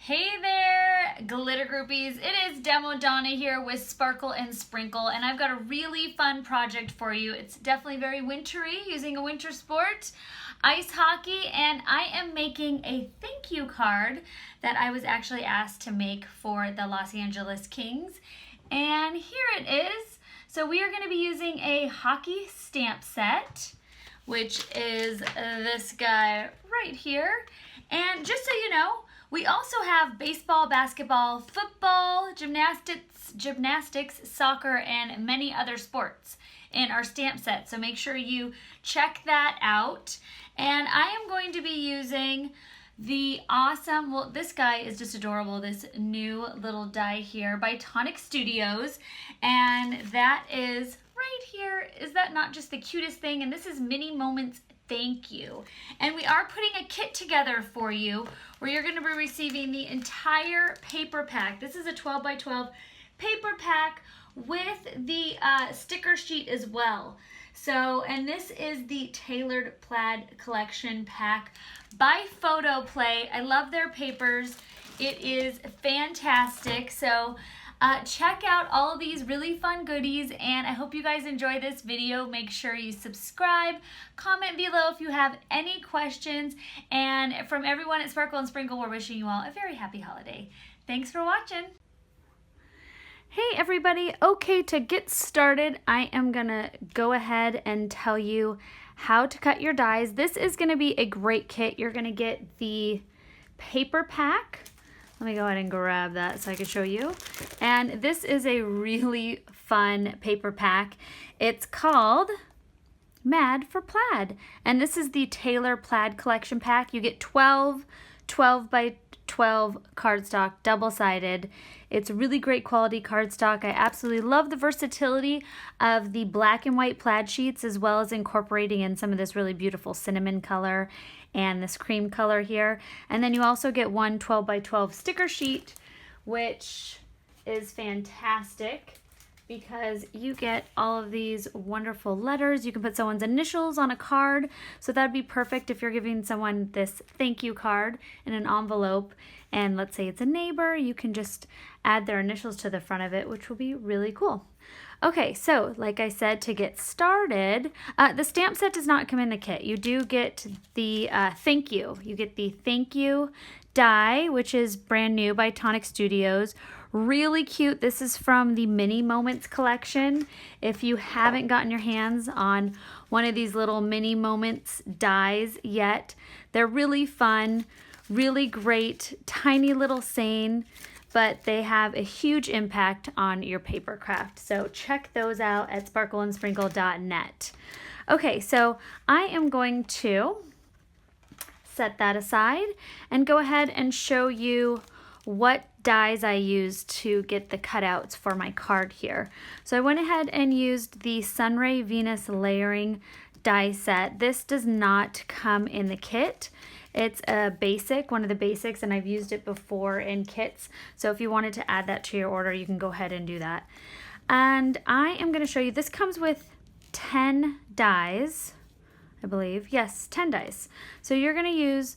Hey there, glitter groupies. It is Demo Donna here with Sparkle and Sprinkle, and I've got a really fun project for you. It's definitely very wintry, using a winter sport, ice hockey, and I am making a thank you card that I was actually asked to make for the Los Angeles Kings. And here it is. So we are going to be using a hockey stamp set, which is this guy right here. And just so you know, we also have baseball, basketball, football, gymnastics, soccer, and many other sports in our stamp set. So make sure you check that out. And I am going to be using the awesome, well, this guy is just adorable, this new little die here by Tonic Studios. And that is right here. Is that not just the cutest thing? And this is Mini Moments Thank You. And we are putting a kit together for you where you're going to be receiving the entire paper pack. This is a 12 by 12 paper pack with the sticker sheet as well. So, and this is the Tailored Plaid Collection pack by Photo Play. I love their papers. It is fantastic. So check out all of these really fun goodies, and I hope you guys enjoy this video. Make sure you subscribe, comment below if you have any questions, and from everyone at Sparkle and Sprinkle, we're wishing you all a very happy holiday. Thanks for watching. Hey everybody, okay, to get started, I am gonna go ahead and tell you how to cut your dies. This is gonna be a great kit. You're gonna get the paper pack. Let me go ahead and grab that so I can show you. And this is a really fun paper pack. It's called Mad for Plaid. And this is the Taylor Plaid Collection pack. You get 12 by 12 cardstock, double-sided. It's really great quality cardstock. I absolutely love the versatility of the black and white plaid sheets, as well as incorporating in some of this really beautiful cinnamon color and this cream color here. And then you also get one 12 by 12 sticker sheet, which is fantastic because you get all of these wonderful letters. You can put someone's initials on a card, so that'd be perfect if you're giving someone this thank you card in an envelope, and let's say it's a neighbor, you can just add their initials to the front of it, which will be really cool. Okay, so like I said, to get started, the stamp set does not come in the kit. You do get the thank you. You get the thank you die, which is brand new by Tonic Studios. Really cute. This is from the Mini Moments collection. If you haven't gotten your hands on one of these little Mini Moments dies yet, they're really fun, really great, tiny little saying, but they have a huge impact on your paper craft. So check those out at sparkleandsprinkle.net. Okay, so I am going to set that aside and go ahead and show you what dies I used to get the cutouts for my card here. So I went ahead and used the Sunray Venus layering die set. This does not come in the kit. It's a basic, one of the basics, and I've used it before in kits. So if you wanted to add that to your order, you can go ahead and do that. And I am going to show you, this comes with 10 dies, I believe. Yes, 10 dies. So you're going to use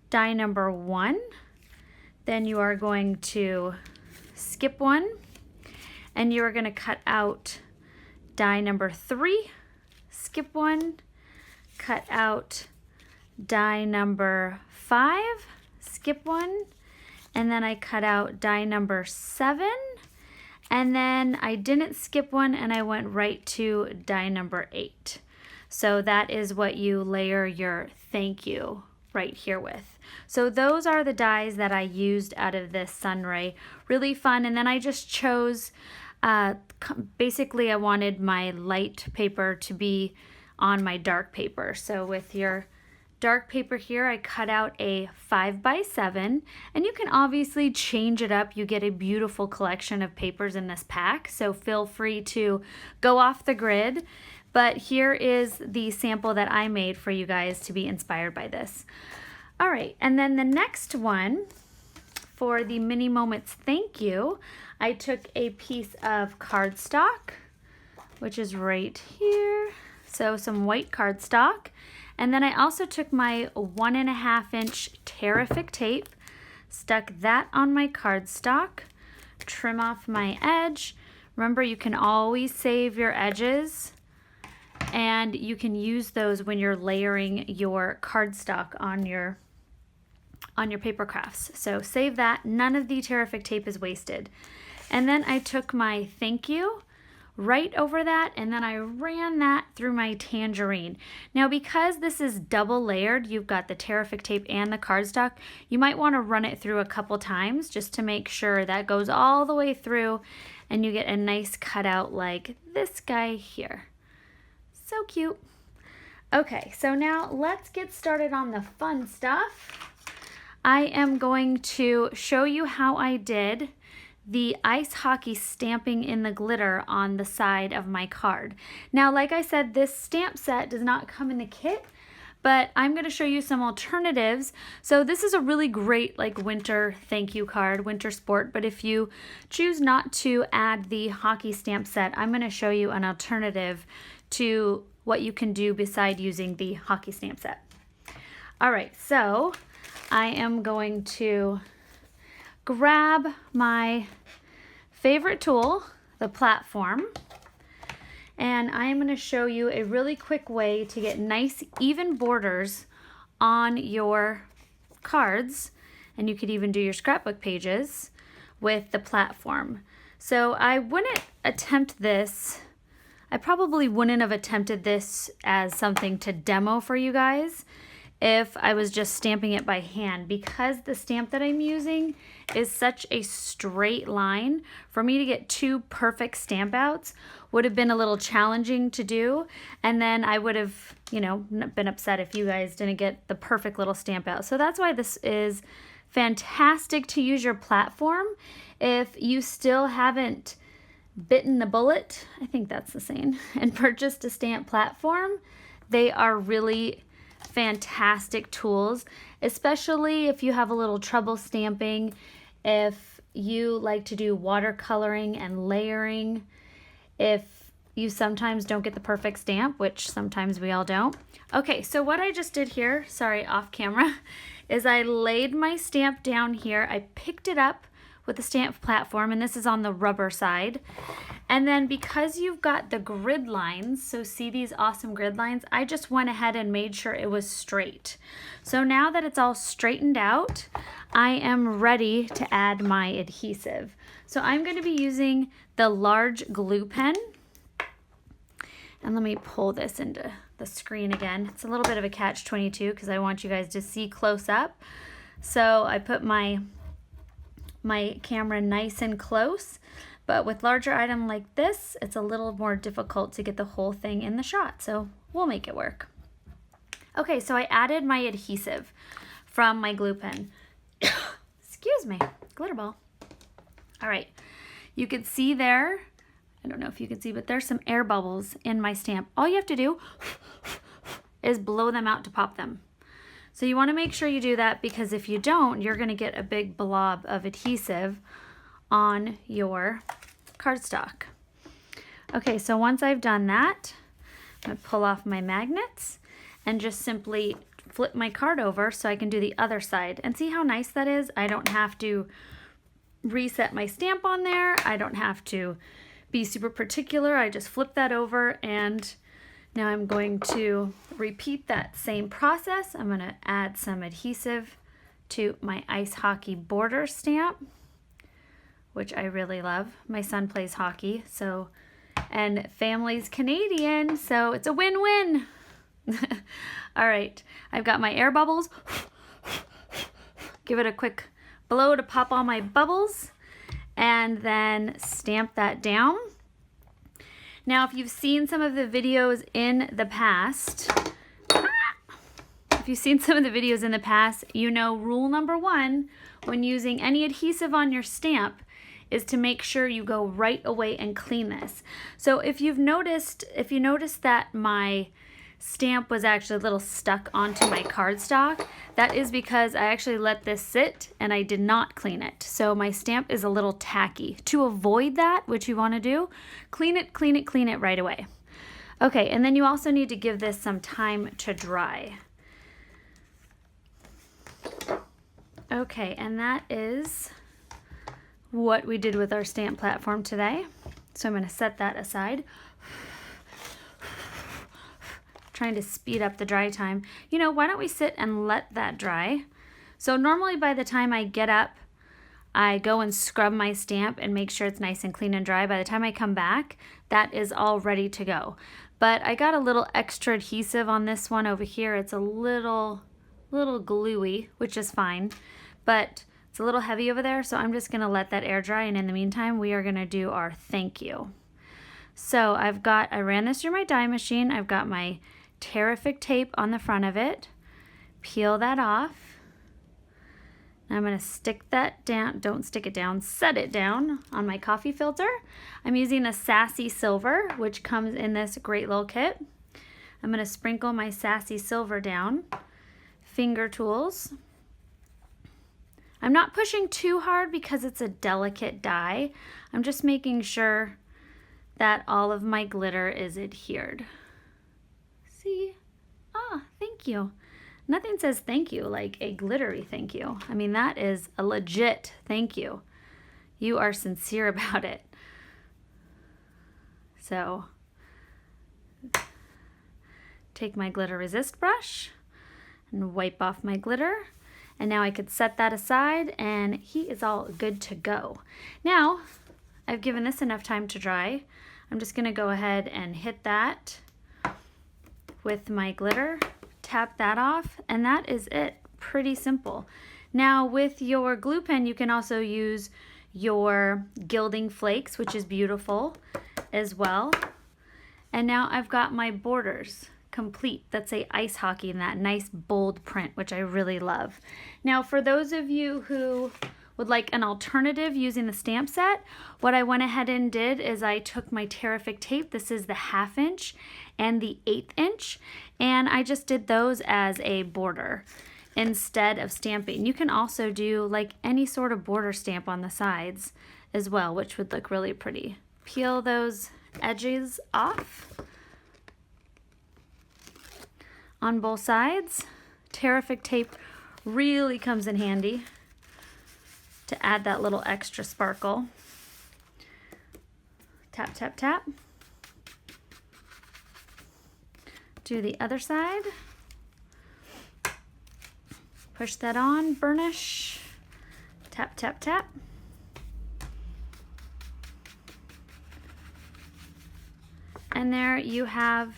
die number 1. Then you are going to skip 1. And you are going to cut out die number 3, skip 1, cut out die number 5, skip 1, and then I cut out die number 7, and then I didn't skip 1 and I went right to die number 8. So that is what you layer your thank you right here with. So those are the dies that I used out of this Sunray. Really fun. And then I just chose, basically I wanted my light paper to be on my dark paper. So with your dark paper here, I cut out a 5 by 7, and you can obviously change it up. You get a beautiful collection of papers in this pack, so feel free to go off the grid. But here is the sample that I made for you guys to be inspired by this. All right, and then the next one for the Mini Moments Thank You, I took a piece of cardstock, which is right here. So some white cardstock. And then I also took my 1.5 inch Tear-ific tape. stuck that on my cardstock, trim off my edge. Remember, you can always save your edges, and you can use those when you're layering your cardstock on your paper crafts. So save that. None of the Tear-ific tape is wasted. And then I took my thank you right over that, and then I ran that through my tangerine. Now, because this is double layered, you've got the Tear-ific tape and the cardstock, you might want to run it through a couple times just to make sure that goes all the way through and you get a nice cutout like this guy here. So cute. Okay, so now let's get started on the fun stuff. I am going to show you how I did the ice hockey stamping in the glitter on the side of my card. Now, like I said, this stamp set does not come in the kit, but I'm going to show you some alternatives. So this is a really great like winter thank you card, winter sport, but if you choose not to add the hockey stamp set, I'm going to show you an alternative to what you can do beside using the hockey stamp set. All right, so I am going to grab my favorite tool, the platform, and I am going to show you a really quick way to get nice even borders on your cards, and you could even do your scrapbook pages with the platform. So I wouldn't attempt this. I probably wouldn't have attempted this as something to demo for you guys if I was just stamping it by hand, because the stamp that I'm using is such a straight line. For me to get two perfect stamp outs would have been a little challenging to do, and then I would have, you know, been upset if you guys didn't get the perfect little stamp out. So that's why this is fantastic to use your platform. If you still haven't bitten the bullet, I think that's the saying, and purchased a stamp platform, they are really fantastic tools, especially if you have a little trouble stamping, if you like to do watercoloring and layering, if you sometimes don't get the perfect stamp, which sometimes we all don't. Okay, so what I just did here, sorry, off camera, is I laid my stamp down here. I picked it up with the stamp platform, and this is on the rubber side. And then because you've got the grid lines, so see these awesome grid lines, I just went ahead and made sure it was straight. So now that it's all straightened out, I am ready to add my adhesive. So I'm going to be using the large glue pen. And let me pull this into the screen again. It's a little bit of a catch-22 because I want you guys to see close up. So I put my camera nice and close, but with larger item like this, it's a little more difficult to get the whole thing in the shot, so we'll make it work. Okay, so I added my adhesive from my glue pen. Excuse me, glitter ball. All right, you can see there, I don't know if you can see, but there's some air bubbles in my stamp. All you have to do is blow them out to pop them. So you want to make sure you do that, because if you don't, you're going to get a big blob of adhesive on your cardstock. Okay, so once I've done that, I'm going to pull off my magnets and just simply flip my card over so I can do the other side. And see how nice that is? I don't have to reset my stamp on there. I don't have to be super particular. I just flip that over, and now I'm going to repeat that same process. I'm going to add some adhesive to my ice hockey border stamp, which I really love. My son plays hockey, so, and family's Canadian, so it's a win-win. All right, I've got my air bubbles. Give it a quick blow to pop all my bubbles, and then stamp that down. Now, if you've seen some of the videos in the past, you know rule number 1 when using any adhesive on your stamp is to make sure you go right away and clean this. So if you noticed that my stamp was actually a little stuck onto my cardstock, that is because I actually let this sit and I did not clean it. So my stamp is a little tacky. To avoid that, what you want to do, clean it right away. Okay, and then you also need to give this some time to dry. Okay, and that is what we did with our stamp platform today. So I'm going to set that aside. Trying to speed up the dry time. You know, why don't we sit and let that dry? So normally by the time I get up, I go and scrub my stamp and make sure it's nice and clean and dry. By the time I come back, that is all ready to go. But I got a little extra adhesive on this one over here. It's a little gluey, which is fine, but it's a little heavy over there, so I'm just gonna let that air dry, and in the meantime, we are gonna do our thank you. So I ran this through my die machine. I've got my Tear-ific tape on the front of it. Peel that off. I'm going to stick that down, don't stick it down, set it down on my coffee filter. I'm using a Sassy silver, which comes in this great little kit. I'm going to sprinkle my Sassy silver down. Finger tools. I'm not pushing too hard because it's a delicate die. I'm just making sure that all of my glitter is adhered. See? Ah, thank you. Nothing says thank you like a glittery thank you. I mean, that is a legit thank you. You are sincere about it. So, take my glitter resist brush and wipe off my glitter. And now I could set that aside and he is all good to go. Now, I've given this enough time to dry. I'm just gonna go ahead and hit that with my glitter. Tap that off, and that is it. Pretty simple. Now with your glue pen, you can also use your gilding flakes, which is beautiful as well. And now I've got my borders complete that say ice hockey in that nice bold print, which I really love. Now for those of you who would like an alternative using the stamp set, what I went ahead and did is I took my Tear-ific tape, this is the 1/2 inch and the 1/8 inch, and I just did those as a border instead of stamping. You can also do like any sort of border stamp on the sides as well, which would look really pretty. Peel those edges off on both sides. Tear-ific tape really comes in handy to add that little extra sparkle. Tap, tap, tap. Do the other side. Push that on, burnish. Tap, tap, tap. And there you have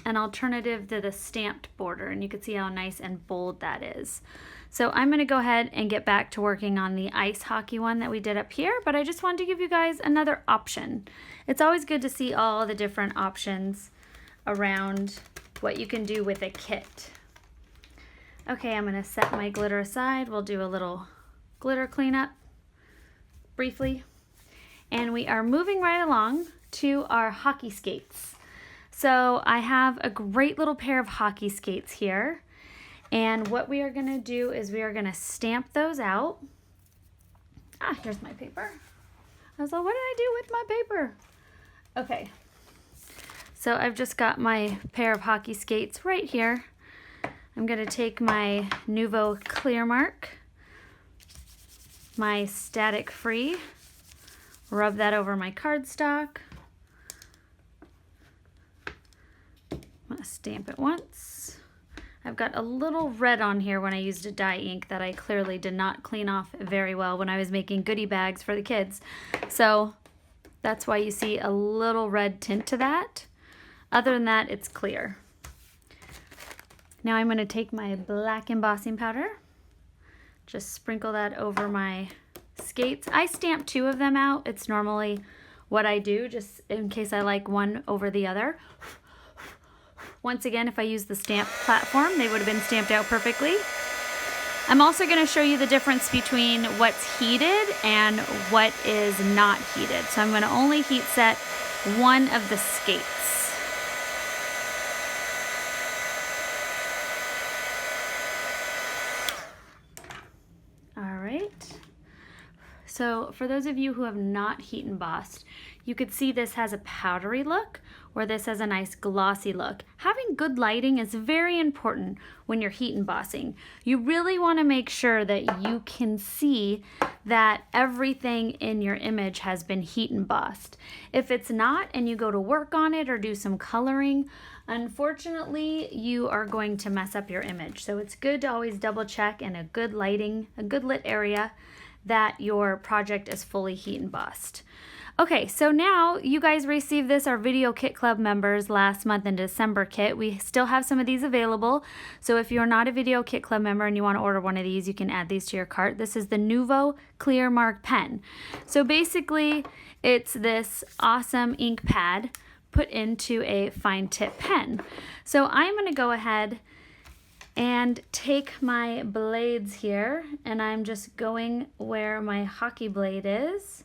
an alternative to the stamped border, and you can see how nice and bold that is. So I'm going to go ahead and get back to working on the ice hockey one that we did up here, but I just wanted to give you guys another option. It's always good to see all the different options around what you can do with a kit. Okay, I'm going to set my glitter aside. We'll do a little glitter cleanup briefly. And we are moving right along to our hockey skates. So I have a great little pair of hockey skates here. And what we are going to do is we are going to stamp those out. Ah, here's my paper. I was like, what did I do with my paper? Okay. So I've just got my pair of hockey skates right here. I'm going to take my Nuvo Clear Mark, my Static Free, rub that over my cardstock. I'm going to stamp it once. I've got a little red on here when I used a dye ink that I clearly did not clean off very well when I was making goodie bags for the kids. So that's why you see a little red tint to that. Other than that, it's clear. Now I'm going to take my black embossing powder, just sprinkle that over my skates. I stamp 2 of them out. It's normally what I do, just in case I like one over the other. Once again, if I use the stamp platform, they would have been stamped out perfectly. I'm also going to show you the difference between what's heated and what is not heated. So I'm going to only heat set one of the skates. So for those of you who have not heat embossed, you could see this has a powdery look, or this has a nice glossy look. Having good lighting is very important when you're heat embossing. You really want to make sure that you can see that everything in your image has been heat embossed. If it's not, and you go to work on it or do some coloring, unfortunately, you are going to mess up your image. So it's good to always double check in a good lighting, a good lit area, that your project is fully heat embossed. Okay, so now you guys received this, our Video Kit Club members, last month in December kit. We still have some of these available. So if you're not a Video Kit Club member and you want to order one of these, you can add these to your cart. This is the Nuvo Clear Mark pen. So basically, it's this awesome ink pad put into a fine tip pen. So I'm going to go ahead and take my blades here, and I'm just going where my hockey blade is.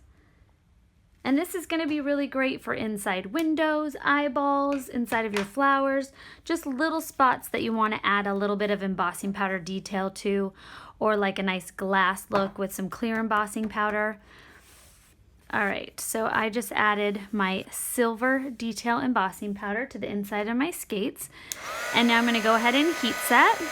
And this is going to be really great for inside windows, eyeballs, inside of your flowers, just little spots that you want to add a little bit of embossing powder detail to, or like a nice glass look with some clear embossing powder. All right, so I just added my silver detail embossing powder to the inside of my skates. And now I'm going to go ahead and heat set.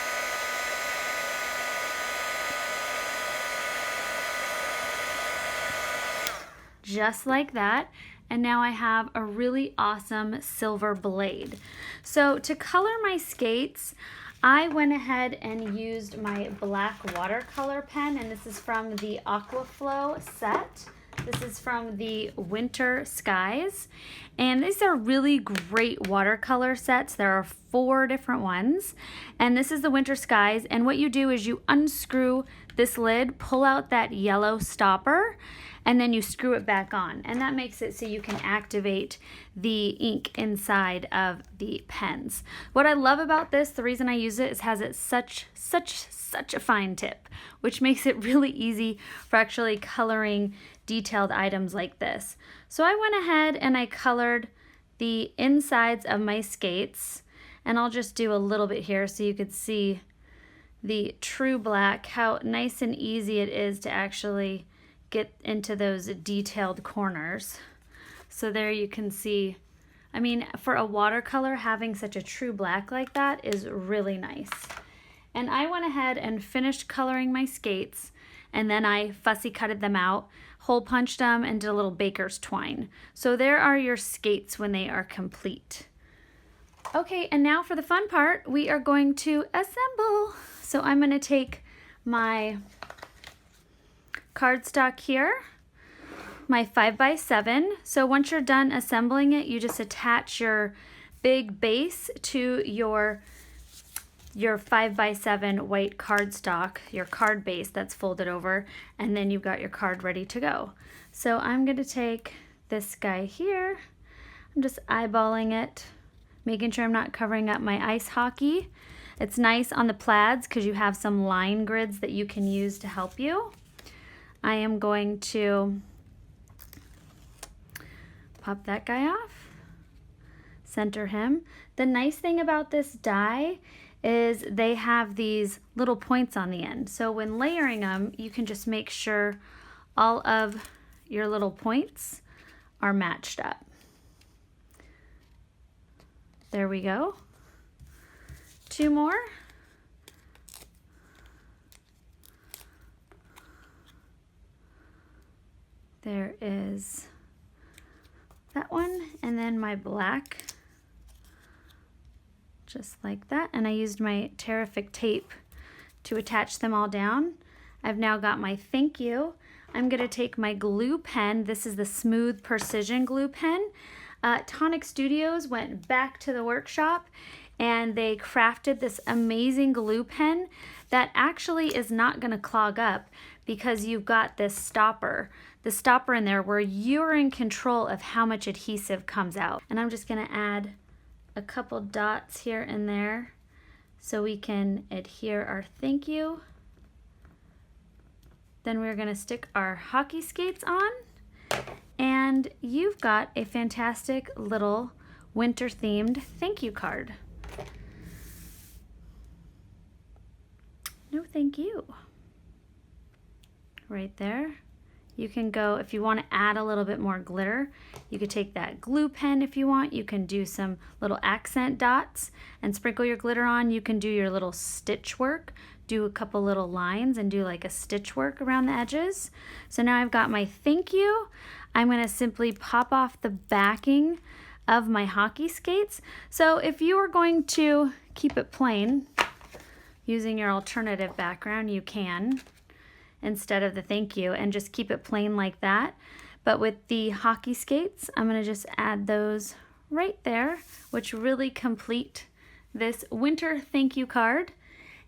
Just like that. And now I have a really awesome silver blade. So to color my skates, I went ahead and used my black watercolor pen, and this is from the Aquaflow set. This is from the Winter Skies, and these are really great watercolor sets. There are 4 different ones, and this is the Winter Skies, and what you do is you unscrew this lid, pull out that yellow stopper, and then you screw it back on, and that makes it so you can activate the ink inside of the pens. What I love about this, the reason I use it, is has it such a fine tip, which makes it really easy for actually coloring detailed items like this. So I went ahead and I colored the insides of my skates, and I'll just do a little bit here so you could see the true black, how nice and easy it is to actually get into those detailed corners. So there you can see, I mean, for a watercolor, having such a true black like that is really nice. And I went ahead and finished coloring my skates, and then I fussy cutted them out, hole punched them, and did a little baker's twine. So there are your skates when they are complete. Okay, and now for the fun part, we are going to assemble. So I'm going to take my cardstock here, my 5x7. So once you're done assembling it, you just attach your big base to your 5x7 white cardstock, your card base that's folded over, and then you've got your card ready to go. So I'm going to take this guy here. I'm just eyeballing it, making sure I'm not covering up my ice hockey. It's nice on the plaids because you have some line grids that you can use to help you. I am going to pop that guy off, center him. The nice thing about this die is they have these little points on the end. So when layering them, you can just make sure all of your little points are matched up. There we go. 2 more. There is that one, and then my black, just like that. And I used my Tear-ific tape to attach them all down. I've now got my thank you. I'm gonna take my glue pen. This is the Smooth Precision glue pen. Tonic Studios went back to the workshop and they crafted this amazing glue pen that actually is not gonna clog up because you've got this stopper. The stopper in there where you're in control of how much adhesive comes out. And I'm just gonna add a couple dots here and there so we can adhere our thank you. Then we're gonna stick our hockey skates on, and you've got a fantastic little winter themed thank you card. No thank you. Right there. you can go, if you want to add a little bit more glitter, you could take that glue pen if you want. You can do some little accent dots and sprinkle your glitter on. You can do your little stitch work, do a couple little lines and do like a stitch work around the edges. So now I've got my thank you. I'm going to simply pop off the backing of my hockey skates. So if you were going to keep it plain using your alternative background, you can, instead of the thank you, and just keep it plain like that. But with the hockey skates, I'm going to just add those right there, which really complete this winter thank you card.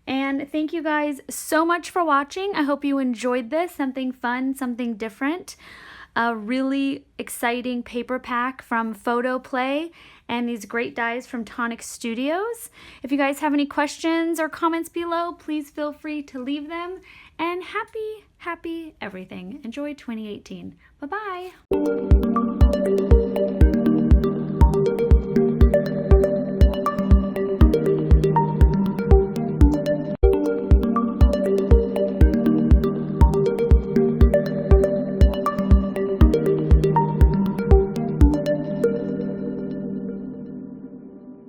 And thank you guys so much for watching. I hope you enjoyed this, something fun, something different. A really exciting paper pack from Photo Play and these great dies from Tonic Studios. If you guys have any questions or comments below, please feel free to leave them. And happy everything. Enjoy 2018. Bye-bye.